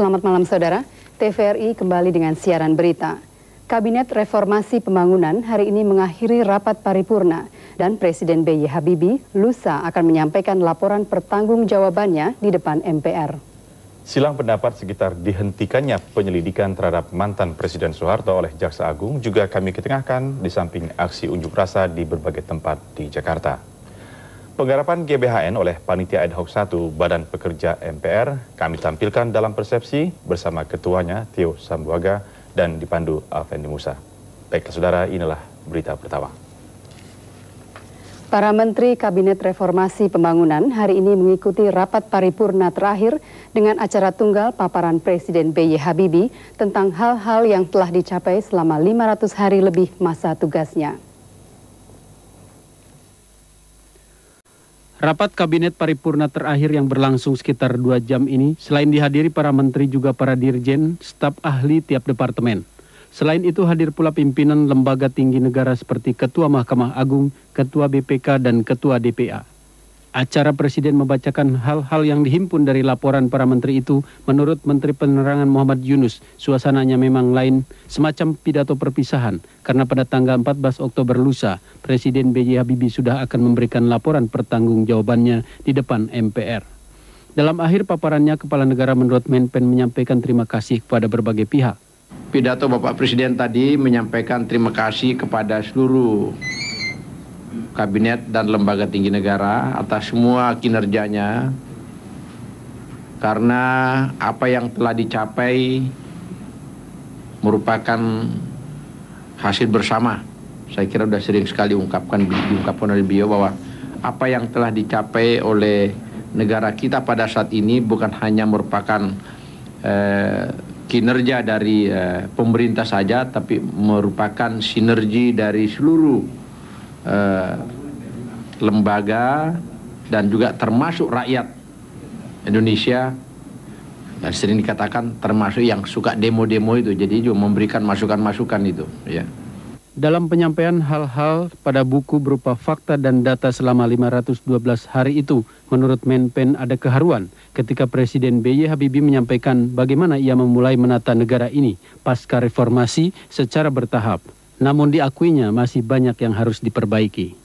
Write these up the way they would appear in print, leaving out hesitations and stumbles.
Selamat malam saudara, TVRI kembali dengan siaran berita. Kabinet Reformasi Pembangunan hari ini mengakhiri rapat paripurna dan Presiden B.J. Habibie lusa akan menyampaikan laporan pertanggungjawabannya di depan MPR. Silang pendapat sekitar dihentikannya penyelidikan terhadap mantan Presiden Soeharto oleh Jaksa Agung juga kami ketengahkan di samping aksi unjuk rasa di berbagai tempat di Jakarta. Penggarapan GBHN oleh Panitia Ad Hoc 1 Badan Pekerja MPR kami tampilkan dalam Persepsi bersama ketuanya Theo Sambuaga dan dipandu Alfendi Musa. Baiklah saudara, inilah berita pertama. Para Menteri Kabinet Reformasi Pembangunan hari ini mengikuti rapat paripurna terakhir dengan acara tunggal paparan Presiden B.J. Habibie tentang hal-hal yang telah dicapai selama 500 hari lebih masa tugasnya. Rapat Kabinet Paripurna terakhir yang berlangsung sekitar 2 jam ini, selain dihadiri para menteri juga para dirjen, staf ahli tiap departemen. Selain itu hadir pula pimpinan lembaga tinggi negara seperti Ketua Mahkamah Agung, Ketua BPK, dan Ketua DPA. Acara Presiden membacakan hal-hal yang dihimpun dari laporan para menteri itu, menurut Menteri Penerangan Muhammad Yunus, suasananya memang lain, semacam pidato perpisahan, karena pada tanggal 14 Oktober lusa, Presiden B.J. Habibie sudah akan memberikan laporan pertanggungjawabannya di depan MPR. Dalam akhir paparannya, Kepala Negara menurut Menpen menyampaikan terima kasih kepada berbagai pihak. Pidato Bapak Presiden tadi menyampaikan terima kasih kepada seluruh Kabinet dan lembaga tinggi negara atas semua kinerjanya, karena apa yang telah dicapai merupakan hasil bersama. Saya kira sudah sering sekali diungkapkan oleh beliau bahwa apa yang telah dicapai oleh negara kita pada saat ini bukan hanya merupakan kinerja dari pemerintah saja, tapi merupakan sinergi dari seluruh lembaga dan juga termasuk rakyat Indonesia. Dan sering dikatakan termasuk yang suka demo-demo itu, jadi juga memberikan masukan-masukan itu ya. Dalam penyampaian hal-hal pada buku berupa fakta dan data selama 512 hari itu, menurut Menpen ada keharuan ketika Presiden B.J. Habibie menyampaikan bagaimana ia memulai menata negara ini pasca reformasi secara bertahap. Namun diakuinya masih banyak yang harus diperbaiki.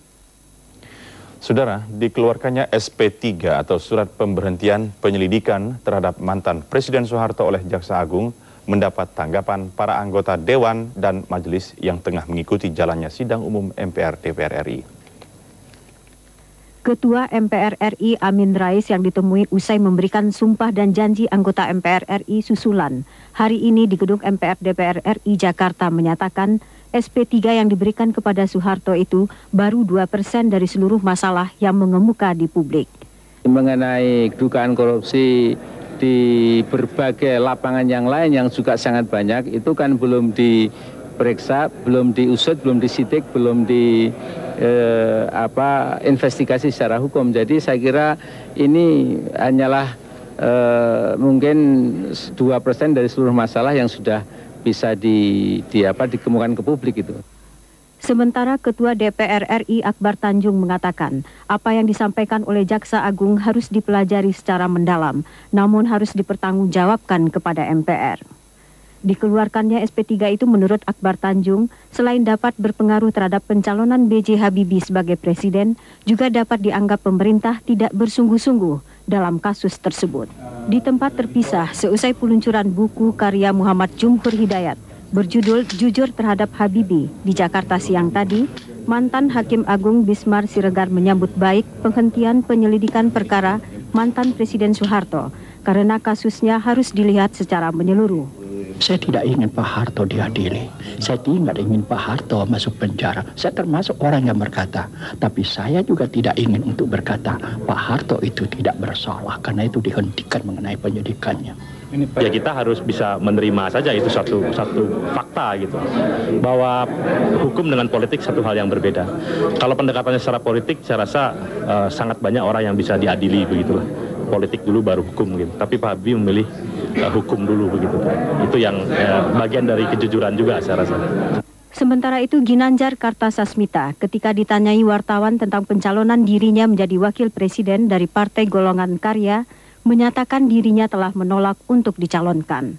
Saudara, dikeluarkannya SP3 atau Surat Pemberhentian Penyelidikan terhadap mantan Presiden Soeharto oleh Jaksa Agung mendapat tanggapan para anggota Dewan dan Majelis yang tengah mengikuti jalannya sidang umum MPR DPR RI. Ketua MPR RI Amin Rais yang ditemui usai memberikan sumpah dan janji anggota MPR RI susulan hari ini di gedung MPR DPR RI Jakarta menyatakan SP3 yang diberikan kepada Soeharto itu baru 2% dari seluruh masalah yang mengemuka di publik. Mengenai dugaan korupsi di berbagai lapangan yang lain yang juga sangat banyak, itu kan belum diperiksa, belum diusut, belum disidik, belum investigasi secara hukum. Jadi saya kira ini hanyalah mungkin 2% dari seluruh masalah yang sudah bisa dikemukakan ke publik itu. Sementara Ketua DPR RI Akbar Tanjung mengatakan, apa yang disampaikan oleh Jaksa Agung harus dipelajari secara mendalam, namun harus dipertanggungjawabkan kepada MPR. Dikeluarkannya SP3 itu menurut Akbar Tanjung, selain dapat berpengaruh terhadap pencalonan B.J. Habibie sebagai presiden, juga dapat dianggap pemerintah tidak bersungguh-sungguh dalam kasus tersebut. Di tempat terpisah, seusai peluncuran buku karya Muhammad Jumhur Hidayat berjudul Jujur Terhadap Habibie di Jakarta siang tadi, mantan Hakim Agung Bismar Siregar menyambut baik penghentian penyelidikan perkara mantan Presiden Soeharto karena kasusnya harus dilihat secara menyeluruh. Saya tidak ingin Pak Harto diadili. Saya tidak ingin Pak Harto masuk penjara. Saya termasuk orang yang berkata, tapi saya juga tidak ingin untuk berkata Pak Harto itu tidak bersalah karena itu dihentikan mengenai penyidikannya. Ya kita harus bisa menerima saja itu satu fakta gitu, bahwa hukum dengan politik satu hal yang berbeda. Kalau pendekatannya secara politik, saya rasa sangat banyak orang yang bisa diadili begitulah. Politik dulu baru hukum gitu. Tapi Pak Habibie memilih hukum dulu begitu. Itu yang bagian dari kejujuran juga saya rasa. Sementara itu Ginanjar Kartasasmita ketika ditanyai wartawan tentang pencalonan dirinya menjadi wakil presiden dari Partai Golongan Karya, menyatakan dirinya telah menolak untuk dicalonkan.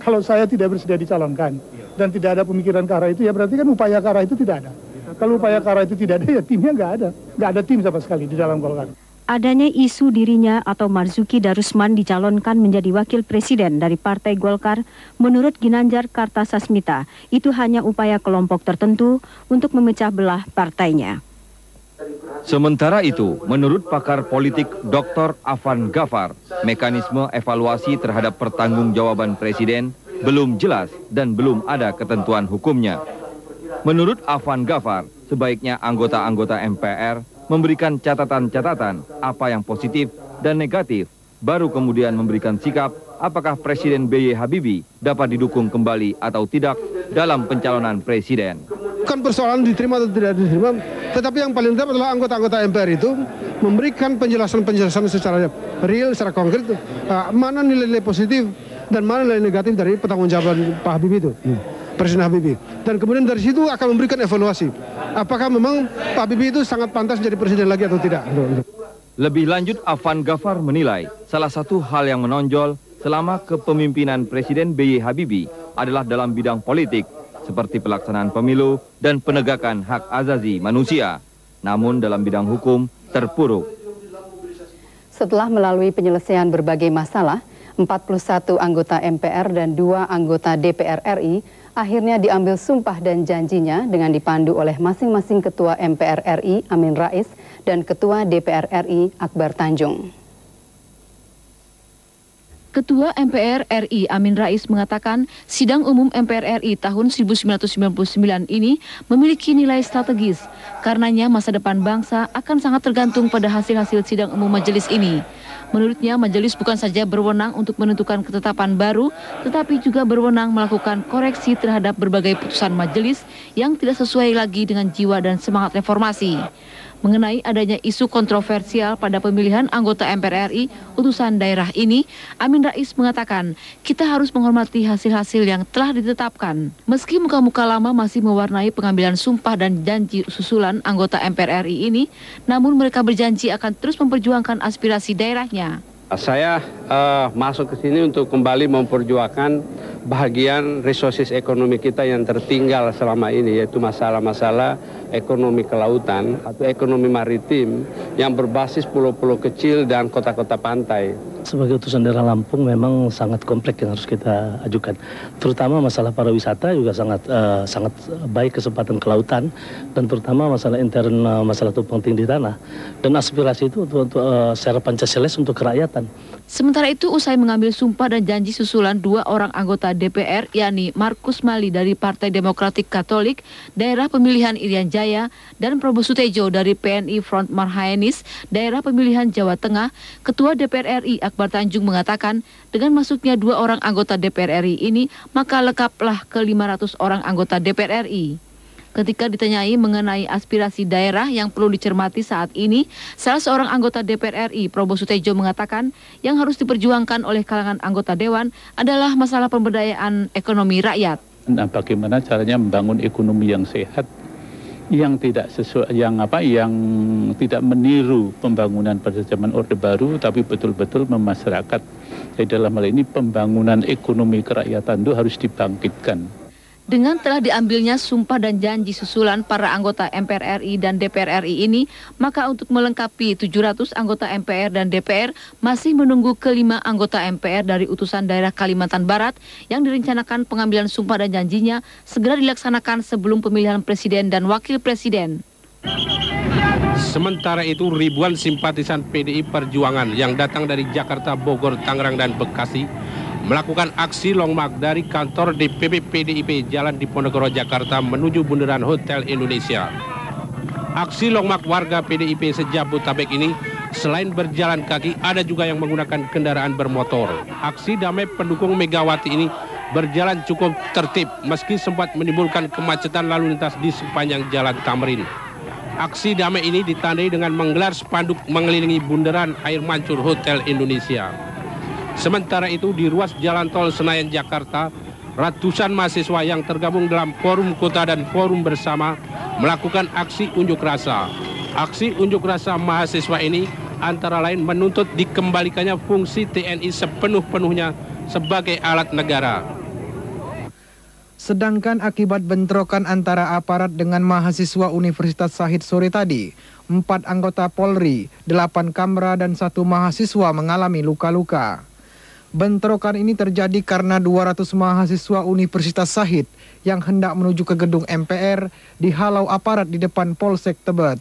Kalau saya tidak bersedia dicalonkan dan tidak ada pemikiran ke arah itu, ya berarti kan upaya ke arah itu tidak ada. Kalau upaya ke arah itu tidak ada, ya timnya nggak ada. Nggak ada tim sama sekali di dalam Golkar. Adanya isu dirinya atau Marzuki Darusman dicalonkan menjadi wakil presiden dari Partai Golkar, menurut Ginanjar Kartasasmita, itu hanya upaya kelompok tertentu untuk memecah belah partainya. Sementara itu, menurut pakar politik Dr. Afan Ghaffar, mekanisme evaluasi terhadap pertanggungjawaban presiden belum jelas dan belum ada ketentuan hukumnya. Menurut Afan Ghaffar, sebaiknya anggota-anggota MPR memberikan catatan-catatan apa yang positif dan negatif, baru kemudian memberikan sikap apakah Presiden B.Y. Habibie dapat didukung kembali atau tidak dalam pencalonan presiden. Bukan persoalan diterima atau tidak diterima, tetapi yang paling penting adalah anggota-anggota MPR itu memberikan penjelasan-penjelasan secara real, secara konkret, mana nilai-nilai positif dan mana nilai negatif dari pertanggungjawaban Pak Habibie itu. Presiden Habibie. Dan kemudian dari situ akan memberikan evaluasi. Apakah memang Pak Habibie itu sangat pantas jadi presiden lagi atau tidak. Lebih lanjut, Afan Ghaffar menilai salah satu hal yang menonjol selama kepemimpinan Presiden B.Y. Habibie adalah dalam bidang politik, seperti pelaksanaan pemilu dan penegakan hak asasi manusia. Namun dalam bidang hukum terpuruk. Setelah melalui penyelesaian berbagai masalah, 41 anggota MPR dan 2 anggota DPR RI akhirnya diambil sumpah dan janjinya dengan dipandu oleh masing-masing Ketua MPR RI Amin Rais dan Ketua DPR RI Akbar Tanjung. Ketua MPR RI Amin Rais mengatakan sidang umum MPR RI tahun 1999 ini memiliki nilai strategis. Karenanya masa depan bangsa akan sangat tergantung pada hasil-hasil sidang umum majelis ini. Menurutnya, majelis bukan saja berwenang untuk menentukan ketetapan baru, tetapi juga berwenang melakukan koreksi terhadap berbagai putusan majelis yang tidak sesuai lagi dengan jiwa dan semangat reformasi. Mengenai adanya isu kontroversial pada pemilihan anggota MPR RI utusan daerah ini, Amin Rais mengatakan, kita harus menghormati hasil-hasil yang telah ditetapkan. Meski muka-muka lama masih mewarnai pengambilan sumpah dan janji susulan anggota MPR RI ini, namun mereka berjanji akan terus memperjuangkan aspirasi daerahnya. Saya masuk ke sini untuk kembali memperjuangkan bahagian resources ekonomi kita yang tertinggal selama ini, yaitu masalah-masalah ekonomi kelautan atau ekonomi maritim yang berbasis pulau-pulau kecil dan kota-kota pantai. Sebagai utusan daerah Lampung memang sangat kompleks yang harus kita ajukan. Terutama masalah pariwisata juga sangat baik kesempatan kelautan, dan terutama masalah intern, masalah tumpang tindih tanah. Dan aspirasi itu untuk secara Pancasilais untuk kerakyatan. Sementara itu, usai mengambil sumpah dan janji susulan 2 orang anggota DPR, yakni Markus Mali dari Partai Demokratik Katolik, daerah pemilihan Irian Jaya, dan Prabowo Sutejo dari PNI Front Marhaenis, daerah pemilihan Jawa Tengah, Ketua DPR RI Akbar Tanjung mengatakan, dengan masuknya 2 orang anggota DPR RI ini, maka lekaplah ke 500 orang anggota DPR RI. Ketika ditanyai mengenai aspirasi daerah yang perlu dicermati saat ini, salah seorang anggota DPR RI, Prabowo Sutejo, mengatakan yang harus diperjuangkan oleh kalangan anggota Dewan adalah masalah pemberdayaan ekonomi rakyat. Nah, bagaimana caranya membangun ekonomi yang sehat, yang tidak sesuai, yang tidak meniru pembangunan pada zaman Orde Baru, tapi betul-betul memasyarakat. Jadi dalam hal ini pembangunan ekonomi kerakyatan itu harus dibangkitkan. Dengan telah diambilnya sumpah dan janji susulan para anggota MPR RI dan DPR RI ini, maka untuk melengkapi 700 anggota MPR dan DPR masih menunggu ke-5 anggota MPR dari utusan daerah Kalimantan Barat yang direncanakan pengambilan sumpah dan janjinya segera dilaksanakan sebelum pemilihan presiden dan wakil presiden. Sementara itu, ribuan simpatisan PDI Perjuangan yang datang dari Jakarta, Bogor, Tangerang, dan Bekasi melakukan aksi long march dari kantor DPP PDIP Jalan Diponegoro, Jakarta menuju Bundaran Hotel Indonesia. Aksi long march warga PDIP se-Jabodetabek ini selain berjalan kaki, ada juga yang menggunakan kendaraan bermotor. Aksi damai pendukung Megawati ini berjalan cukup tertib meski sempat menimbulkan kemacetan lalu lintas di sepanjang Jalan Tamrin. Aksi damai ini ditandai dengan menggelar spanduk mengelilingi Bundaran Air Mancur Hotel Indonesia. Sementara itu, di ruas Jalan Tol Senayan, Jakarta, ratusan mahasiswa yang tergabung dalam Forum Kota dan Forum Bersama melakukan aksi unjuk rasa. Aksi unjuk rasa mahasiswa ini antara lain menuntut dikembalikannya fungsi TNI sepenuh-penuhnya sebagai alat negara. Sedangkan akibat bentrokan antara aparat dengan mahasiswa Universitas Shahid sore tadi, 4 anggota Polri, 8 Kamra dan 1 mahasiswa mengalami luka-luka. Bentrokan ini terjadi karena 200 mahasiswa Universitas Shahid yang hendak menuju ke gedung MPR dihalau aparat di depan Polsek Tebet.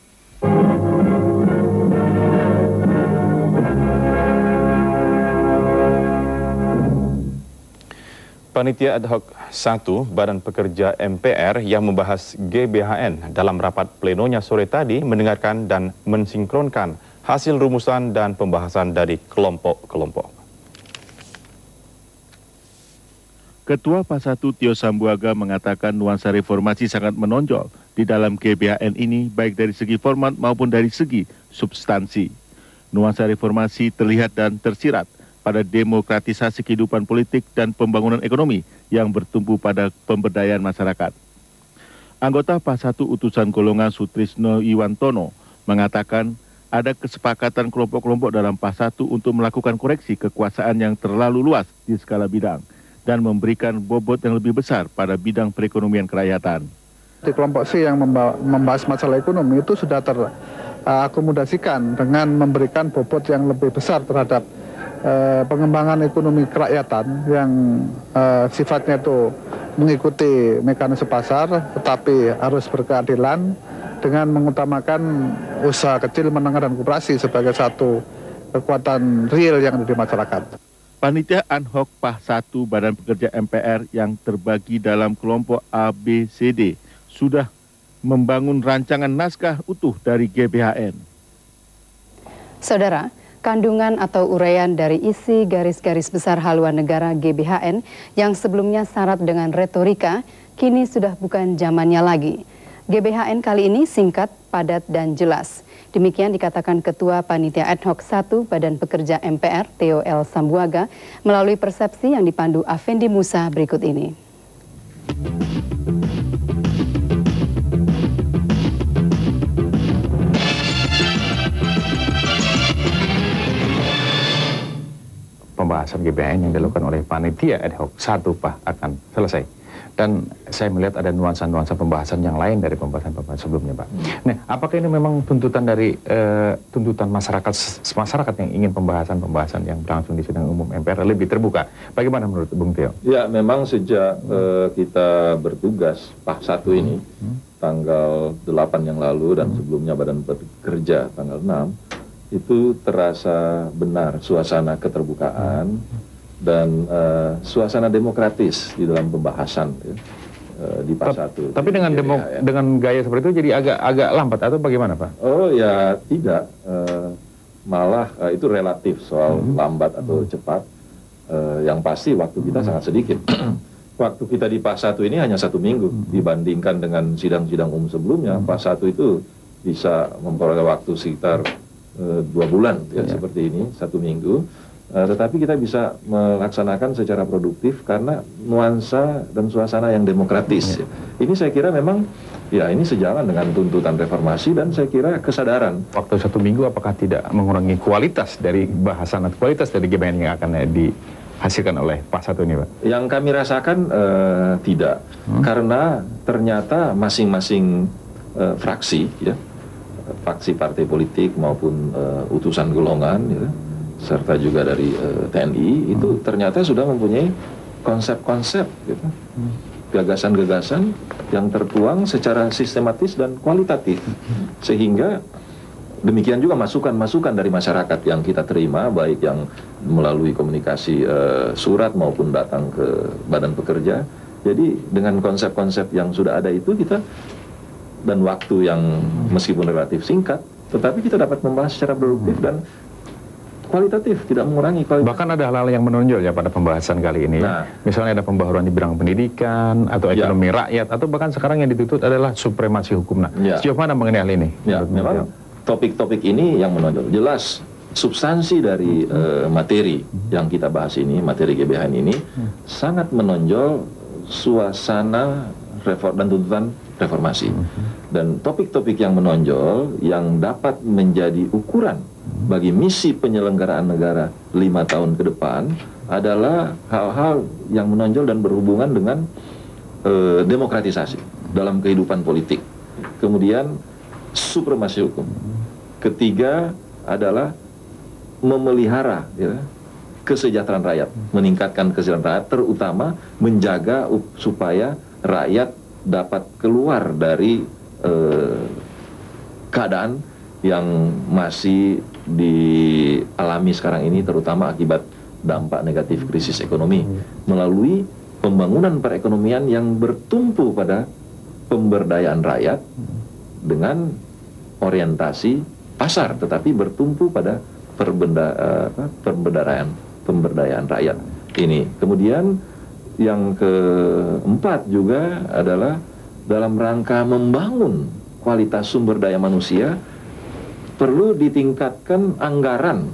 Panitia Ad Hoc 1 Badan Pekerja MPR yang membahas GBHN dalam rapat plenonya sore tadi mendengarkan dan mensinkronkan hasil rumusan dan pembahasan dari kelompok-kelompok. Ketua PAS 1 Tio Sambuaga mengatakan nuansa reformasi sangat menonjol di dalam GBHN ini baik dari segi format maupun dari segi substansi. Nuansa reformasi terlihat dan tersirat pada demokratisasi kehidupan politik dan pembangunan ekonomi yang bertumpu pada pemberdayaan masyarakat. Anggota PAS 1 Utusan Golongan Sutrisno Iwantono mengatakan ada kesepakatan kelompok-kelompok dalam PAS 1 untuk melakukan koreksi kekuasaan yang terlalu luas di skala bidang dan memberikan bobot yang lebih besar pada bidang perekonomian kerakyatan. Di kelompok C yang membahas masalah ekonomi itu sudah terakomodasikan dengan memberikan bobot yang lebih besar terhadap pengembangan ekonomi kerakyatan yang sifatnya itu mengikuti mekanisme pasar tetapi harus berkeadilan dengan mengutamakan usaha kecil, menengah dan koperasi sebagai satu kekuatan real yang ada di masyarakat. Panitia Ad Hoc PAS 1 Badan Pekerja MPR yang terbagi dalam kelompok A, B, C, D sudah membangun rancangan naskah utuh dari GBHN. Saudara, kandungan atau uraian dari isi garis-garis besar haluan negara GBHN yang sebelumnya syarat dengan retorika, kini sudah bukan zamannya lagi. GBHN kali ini singkat, padat, dan jelas. Demikian dikatakan Ketua Panitia Ad Hoc 1 Badan Pekerja MPR, Tio L. Sambuaga, melalui persepsi yang dipandu Afendi Musa berikut ini. Pembahasan GBHN yang dilakukan oleh Panitia Ad Hoc 1 Pak akan selesai. Dan saya melihat ada nuansa-nuansa pembahasan yang lain dari pembahasan-pembahasan sebelumnya, Pak. Nah, apakah ini memang tuntutan dari tuntutan masyarakat yang ingin pembahasan-pembahasan yang berlangsung di sidang umum MPR lebih terbuka? Bagaimana menurut Bung Tio? Ya, memang sejak kita bertugas PAS 1 ini tanggal 8 yang lalu dan sebelumnya Badan Pekerja tanggal 6 itu terasa benar suasana keterbukaan dan suasana demokratis di dalam pembahasan di PAS 1. Tapi dengan gaya seperti itu jadi agak lambat atau bagaimana, Pak? Oh ya tidak, malah itu relatif soal lambat atau cepat. Yang pasti waktu kita sangat sedikit. Waktu kita di PAS 1 ini hanya 1 minggu dibandingkan dengan sidang-sidang umum sebelumnya. PAS 1 itu bisa memperoleh waktu sekitar 2 bulan ya, seperti ini, 1 minggu. Tetapi kita bisa melaksanakan secara produktif karena nuansa dan suasana yang demokratis. Ini saya kira memang ya ini sejalan dengan tuntutan reformasi dan saya kira kesadaran. Waktu 1 minggu apakah tidak mengurangi kualitas dari bahasan atau kualitas dari GBHN yang akan dihasilkan oleh PAS 1 ini, Pak? Yang kami rasakan tidak, karena ternyata masing-masing fraksi, ya, fraksi partai politik maupun utusan golongan, ya, serta juga dari TNI itu ternyata sudah mempunyai konsep-konsep, gitu, gagasan-gagasan yang tertuang secara sistematis dan kualitatif, sehingga demikian juga masukan-masukan dari masyarakat yang kita terima, baik yang melalui komunikasi surat maupun datang ke Badan Pekerja. Jadi dengan konsep-konsep yang sudah ada itu kita, dan waktu yang meskipun relatif singkat, tetapi kita dapat membahas secara produktif dan kualitatif, tidak mengurangi kualitas. Bahkan ada hal-hal yang menonjol ya pada pembahasan kali ini. Nah, misalnya ada pembaharuan di bidang pendidikan atau ekonomi rakyat, atau bahkan sekarang yang dituntut adalah supremasi hukum. Nah, sejauh mana mengenai hal ini? Ya, memang topik-topik ini yang menonjol. Jelas substansi dari materi yang kita bahas ini, materi GBHN ini, sangat menonjol suasana dan tuntutan reformasi. Dan topik-topik yang menonjol yang dapat menjadi ukuran bagi misi penyelenggaraan negara 5 tahun ke depan adalah hal-hal yang menonjol dan berhubungan dengan demokratisasi dalam kehidupan politik. Kemudian supremasi hukum. Ketiga adalah memelihara kesejahteraan rakyat, meningkatkan kesejahteraan rakyat, terutama menjaga supaya rakyat dapat keluar dari keadaan yang masih dialami sekarang ini, terutama akibat dampak negatif krisis ekonomi, melalui pembangunan perekonomian yang bertumpu pada pemberdayaan rakyat dengan orientasi pasar, tetapi bertumpu pada pemberdayaan rakyat ini. Kemudian yang keempat juga adalah dalam rangka membangun kualitas sumber daya manusia, perlu ditingkatkan anggaran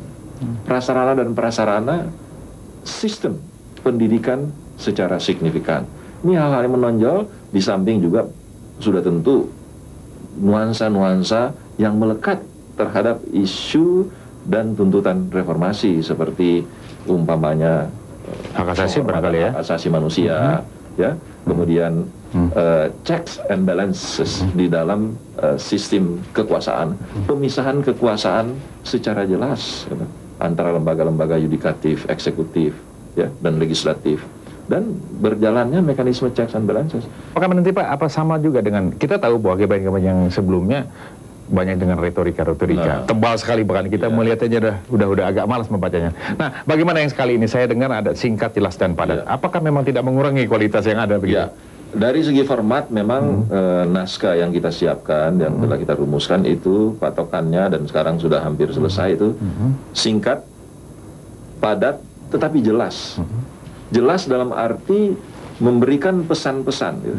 prasarana dan prasarana sistem pendidikan secara signifikan. Ini hal-hal yang menonjol, di samping juga sudah tentu nuansa-nuansa yang melekat terhadap isu dan tuntutan reformasi, seperti umpamanya hak asasi barangkali ya, hak asasi manusia, ya, kemudian checks and balances di dalam sistem kekuasaan, pemisahan kekuasaan secara jelas antara lembaga-lembaga yudikatif, eksekutif, ya, dan legislatif, dan berjalannya mekanisme checks and balances. Apakah nanti Pak, apa sama juga dengan, kita tahu bahwa GBHN yang sebelumnya banyak dengan retorika tebal sekali, bahkan kita melihatnya udah agak malas membacanya. Nah, bagaimana yang sekali ini saya dengar ada singkat, jelas, dan padat. Apakah memang tidak mengurangi kualitas yang ada begitu? Dari segi format memang naskah yang kita siapkan, yang telah kita rumuskan itu patokannya, dan sekarang sudah hampir selesai, itu singkat, padat, tetapi jelas. Jelas dalam arti memberikan pesan-pesan, gitu.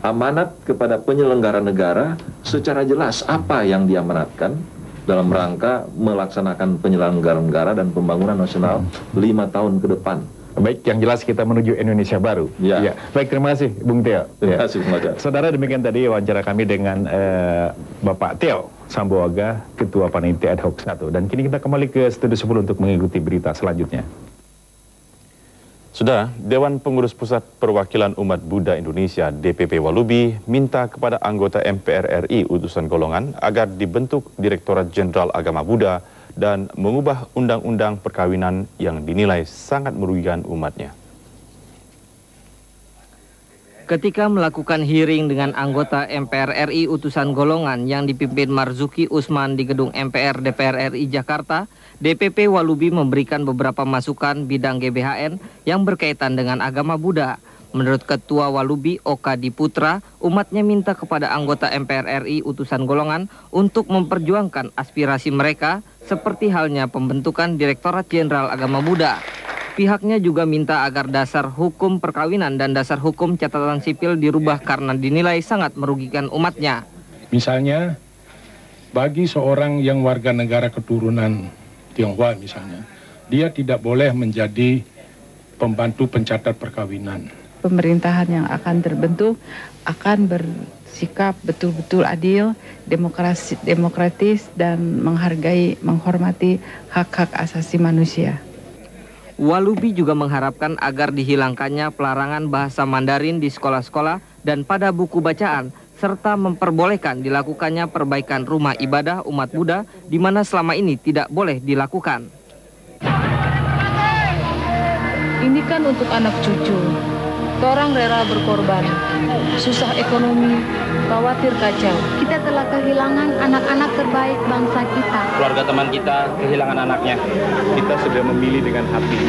Amanat kepada penyelenggara negara secara jelas apa yang diamanatkan dalam rangka melaksanakan penyelenggaraan negara dan pembangunan nasional 5 tahun ke depan. Baik, yang jelas kita menuju Indonesia baru. Ya. Baik, terima kasih Bung Teo. Terima kasih, Bung Ajar. Saudara, demikian tadi wawancara kami dengan Bapak Teo Sambuaga, Ketua Panitia Ad Hoc 1. Dan kini kita kembali ke Studio 10 untuk mengikuti berita selanjutnya. Sudah, Dewan Pengurus Pusat Perwakilan Umat Buddha Indonesia DPP Walubi minta kepada anggota MPR RI utusan golongan agar dibentuk Direktorat Jenderal Agama Buddha dan mengubah undang-undang perkawinan yang dinilai sangat merugikan umatnya. Ketika melakukan hearing dengan anggota MPR RI utusan golongan yang dipimpin Marzuki Usman di gedung MPR DPR RI Jakarta, DPP Walubi memberikan beberapa masukan bidang GBHN yang berkaitan dengan agama Buddha. Menurut Ketua Walubi Oka Diputra, umatnya minta kepada anggota MPR RI utusan golongan untuk memperjuangkan aspirasi mereka seperti halnya pembentukan Direktorat Jenderal Agama Buddha. Pihaknya juga minta agar dasar hukum perkawinan dan dasar hukum catatan sipil dirubah karena dinilai sangat merugikan umatnya. Misalnya, bagi seorang yang warga negara keturunan Tionghoa misalnya, dia tidak boleh menjadi pembantu pencatat perkawinan. Pemerintahan yang akan terbentuk akan bersikap betul-betul adil, demokratis, dan menghormati hak-hak asasi manusia. Walubi juga mengharapkan agar dihilangkannya pelarangan bahasa Mandarin di sekolah-sekolah dan pada buku bacaan, serta memperbolehkan dilakukannya perbaikan rumah ibadah umat Buddha di mana selama ini tidak boleh dilakukan. Ini kan untuk anak cucu. Orang rela berkorban, susah ekonomi, khawatir kacau. Kita telah kehilangan anak-anak terbaik bangsa kita. Keluarga teman kita kehilangan anaknya. Kita sudah memilih dengan hati,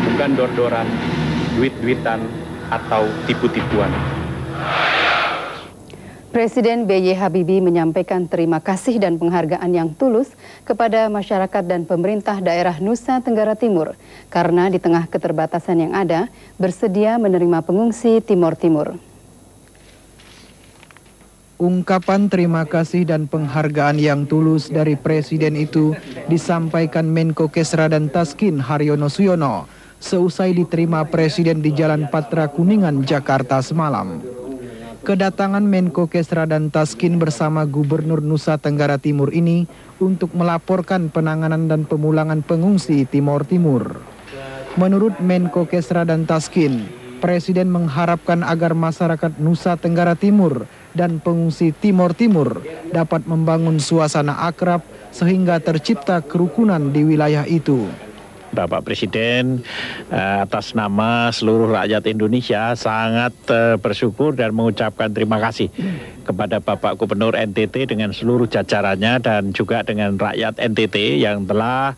bukan dor-doran, duit-duitan, atau tipu-tipuan. Presiden B.J. Habibie menyampaikan terima kasih dan penghargaan yang tulus kepada masyarakat dan pemerintah daerah Nusa Tenggara Timur karena di tengah keterbatasan yang ada bersedia menerima pengungsi Timor Timur. Ungkapan terima kasih dan penghargaan yang tulus dari Presiden itu disampaikan Menko Kesra dan Taskin Haryono Suyono seusai diterima Presiden di Jalan Patra Kuningan, Jakarta semalam. Kedatangan Menko Kesra dan Taskin bersama Gubernur Nusa Tenggara Timur ini untuk melaporkan penanganan dan pemulangan pengungsi Timor Timur. Menurut Menko Kesra dan Taskin, Presiden mengharapkan agar masyarakat Nusa Tenggara Timur dan pengungsi Timor Timur dapat membangun suasana akrab sehingga tercipta kerukunan di wilayah itu. Bapak Presiden atas nama seluruh rakyat Indonesia sangat bersyukur dan mengucapkan terima kasih kepada Bapak Gubernur NTT dengan seluruh jajarannya dan juga dengan rakyat NTT yang telah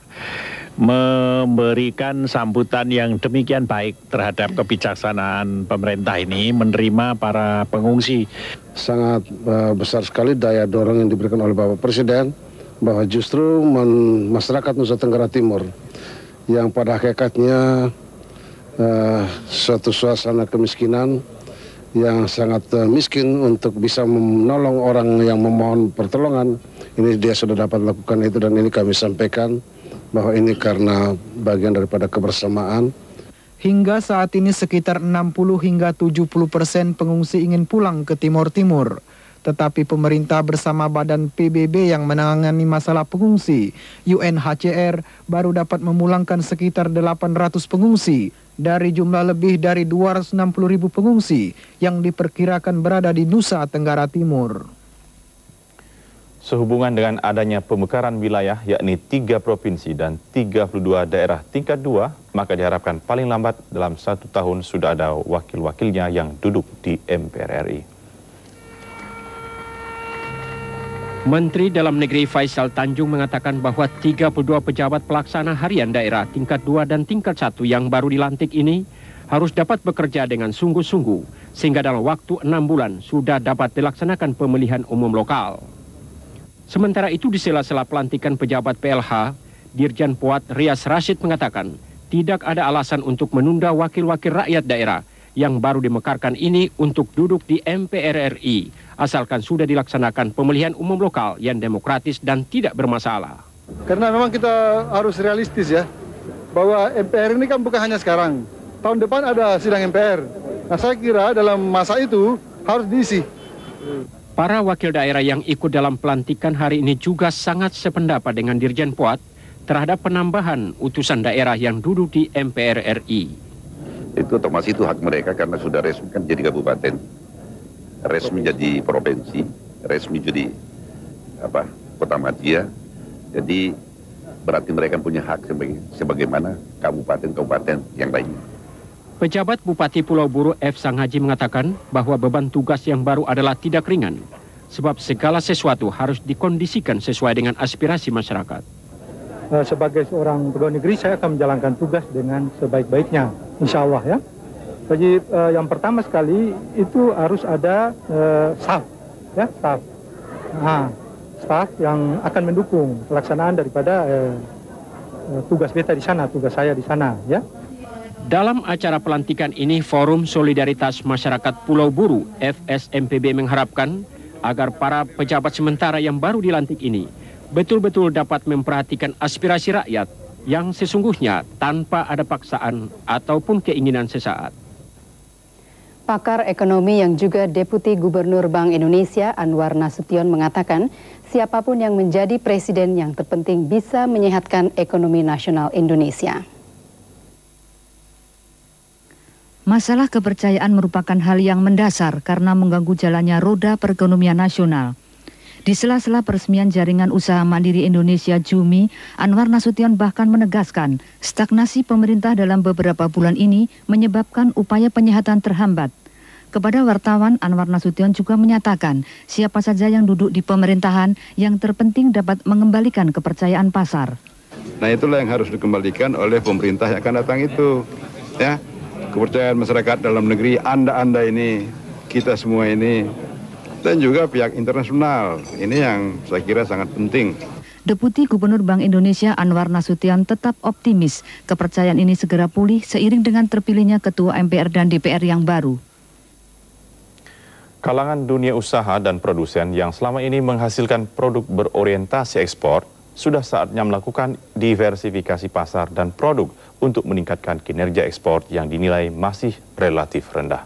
memberikan sambutan yang demikian baik terhadap kebijaksanaan pemerintah ini menerima para pengungsi. Sangat besar sekali daya dorong yang diberikan oleh Bapak Presiden bahwa justru masyarakat Nusa Tenggara Timur yang pada hakikatnya suatu suasana kemiskinan yang sangat miskin untuk bisa menolong orang yang memohon pertolongan, ini dia sudah dapat lakukan itu, dan ini kami sampaikan bahwa ini karena bagian daripada kebersamaan. Hingga saat ini sekitar 60 hingga 70% pengungsi ingin pulang ke Timor Timur. Tetapi pemerintah bersama Badan PBB yang menangani masalah pengungsi, UNHCR, baru dapat memulangkan sekitar 800 pengungsi dari jumlah lebih dari 260.000 pengungsi yang diperkirakan berada di Nusa Tenggara Timur. Sehubungan dengan adanya pemekaran wilayah yakni 3 provinsi dan 32 daerah tingkat 2, maka diharapkan paling lambat dalam 1 tahun sudah ada wakil-wakilnya yang duduk di MPR RI. Menteri Dalam Negeri Faisal Tanjung mengatakan bahwa 32 pejabat pelaksana harian daerah tingkat 2 dan tingkat 1 yang baru dilantik ini harus dapat bekerja dengan sungguh-sungguh sehingga dalam waktu 6 bulan sudah dapat dilaksanakan pemilihan umum lokal. Sementara itu di sela-sela pelantikan pejabat PLH, Dirjen Poat Rias Rashid mengatakan tidak ada alasan untuk menunda wakil-wakil rakyat daerah yang baru dimekarkan ini untuk duduk di MPR RI, asalkan sudah dilaksanakan pemilihan umum lokal yang demokratis dan tidak bermasalah. Karena memang kita harus realistis ya, bahwa MPR ini kan bukan hanya sekarang. Tahun depan ada sidang MPR. Nah, saya kira dalam masa itu harus diisi. Para wakil daerah yang ikut dalam pelantikan hari ini juga sangat sependapat dengan Dirjen Poat terhadap penambahan utusan daerah yang duduk di MPR RI. Itu otomatis itu hak mereka karena sudah resmi kan jadi kabupaten, resmi jadi provinsi, resmi jadi kota madya. Jadi berarti mereka punya hak sebagaimana kabupaten-kabupaten yang lainnya. Pejabat Bupati Pulau Buru F. Sanghaji mengatakan bahwa beban tugas yang baru adalah tidak ringan, sebab segala sesuatu harus dikondisikan sesuai dengan aspirasi masyarakat. Sebagai seorang pegawai negeri, saya akan menjalankan tugas dengan sebaik-baiknya, insya Allah ya. Jadi yang pertama sekali itu harus ada staff, ya staff. Nah, staff yang akan mendukung pelaksanaan daripada tugas beta di sana, tugas saya di sana, ya. Dalam acara pelantikan ini, Forum Solidaritas Masyarakat Pulau Buru FSMPB mengharapkan agar para pejabat sementara yang baru dilantik ini betul-betul dapat memperhatikan aspirasi rakyat yang sesungguhnya tanpa ada paksaan ataupun keinginan sesaat. Pakar ekonomi yang juga Deputi Gubernur Bank Indonesia Anwar Nasution mengatakan siapapun yang menjadi presiden yang terpenting bisa menyehatkan ekonomi nasional Indonesia. Masalah kepercayaan merupakan hal yang mendasar karena mengganggu jalannya roda perekonomian nasional. Di sela-sela peresmian Jaringan Usaha Mandiri Indonesia JUMI, Anwar Nasution bahkan menegaskan stagnasi pemerintah dalam beberapa bulan ini menyebabkan upaya penyehatan terhambat. Kepada wartawan, Anwar Nasution juga menyatakan siapa saja yang duduk di pemerintahan yang terpenting dapat mengembalikan kepercayaan pasar. Nah, itulah yang harus dikembalikan oleh pemerintah yang akan datang itu, ya. Kepercayaan masyarakat dalam negeri, Anda ini, kita semua ini, dan juga pihak internasional. Ini yang saya kira sangat penting. Deputi Gubernur Bank Indonesia Anwar Nasution tetap optimis kepercayaan ini segera pulih seiring dengan terpilihnya Ketua MPR dan DPR yang baru. Kalangan dunia usaha dan produsen yang selama ini menghasilkan produk berorientasi ekspor sudah saatnya melakukan diversifikasi pasar dan produk untuk meningkatkan kinerja ekspor yang dinilai masih relatif rendah.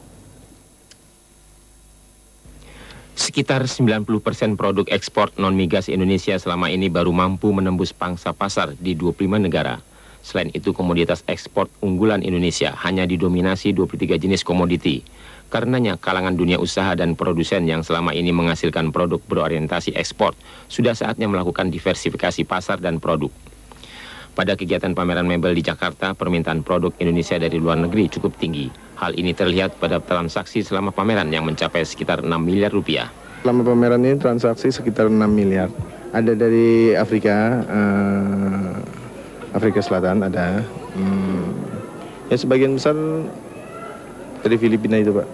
Sekitar 90% produk ekspor non-migas Indonesia selama ini baru mampu menembus pangsa pasar di 25 negara. Selain itu, komoditas ekspor unggulan Indonesia hanya didominasi 23 jenis komoditi. Karenanya, kalangan dunia usaha dan produsen yang selama ini menghasilkan produk berorientasi ekspor sudah saatnya melakukan diversifikasi pasar dan produk. Pada kegiatan pameran mebel di Jakarta, permintaan produk Indonesia dari luar negeri cukup tinggi. Hal ini terlihat pada transaksi selama pameran yang mencapai sekitar 6 miliar rupiah. Selama pameran ini transaksi sekitar 6 miliar. Ada dari Afrika, Afrika Selatan ada. Ya sebagian besar dari Filipina itu, Pak.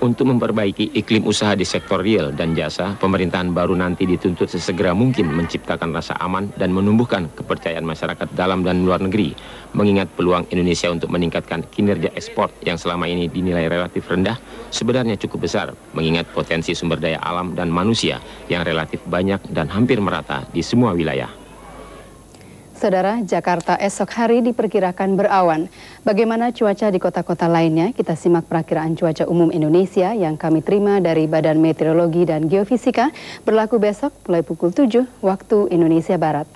Untuk memperbaiki iklim usaha di sektor real dan jasa, pemerintahan baru nanti dituntut sesegera mungkin menciptakan rasa aman dan menumbuhkan kepercayaan masyarakat dalam dan luar negeri, mengingat peluang Indonesia untuk meningkatkan kinerja ekspor yang selama ini dinilai relatif rendah sebenarnya cukup besar, mengingat potensi sumber daya alam dan manusia yang relatif banyak dan hampir merata di semua wilayah. Saudara, Jakarta esok hari diperkirakan berawan. Bagaimana cuaca di kota-kota lainnya? Kita simak perakiraan cuaca umum Indonesia yang kami terima dari Badan Meteorologi dan Geofisika, berlaku besok mulai pukul 7 waktu Indonesia Barat.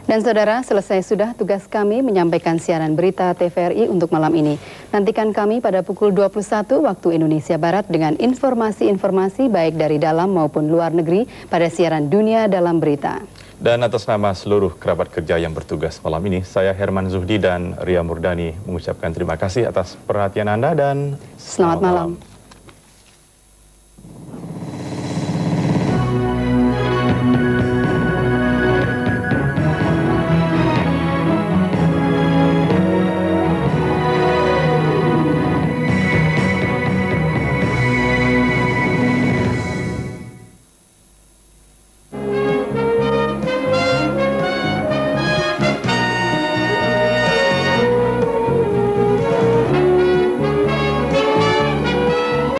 Dan saudara, selesai sudah tugas kami menyampaikan siaran berita TVRI untuk malam ini. Nantikan kami pada pukul 21 waktu Indonesia Barat dengan informasi-informasi baik dari dalam maupun luar negeri pada siaran Dunia Dalam Berita. Dan atas nama seluruh kerabat kerja yang bertugas malam ini, saya Herman Zuhdi dan Ria Murdani mengucapkan terima kasih atas perhatian Anda dan selamat malam.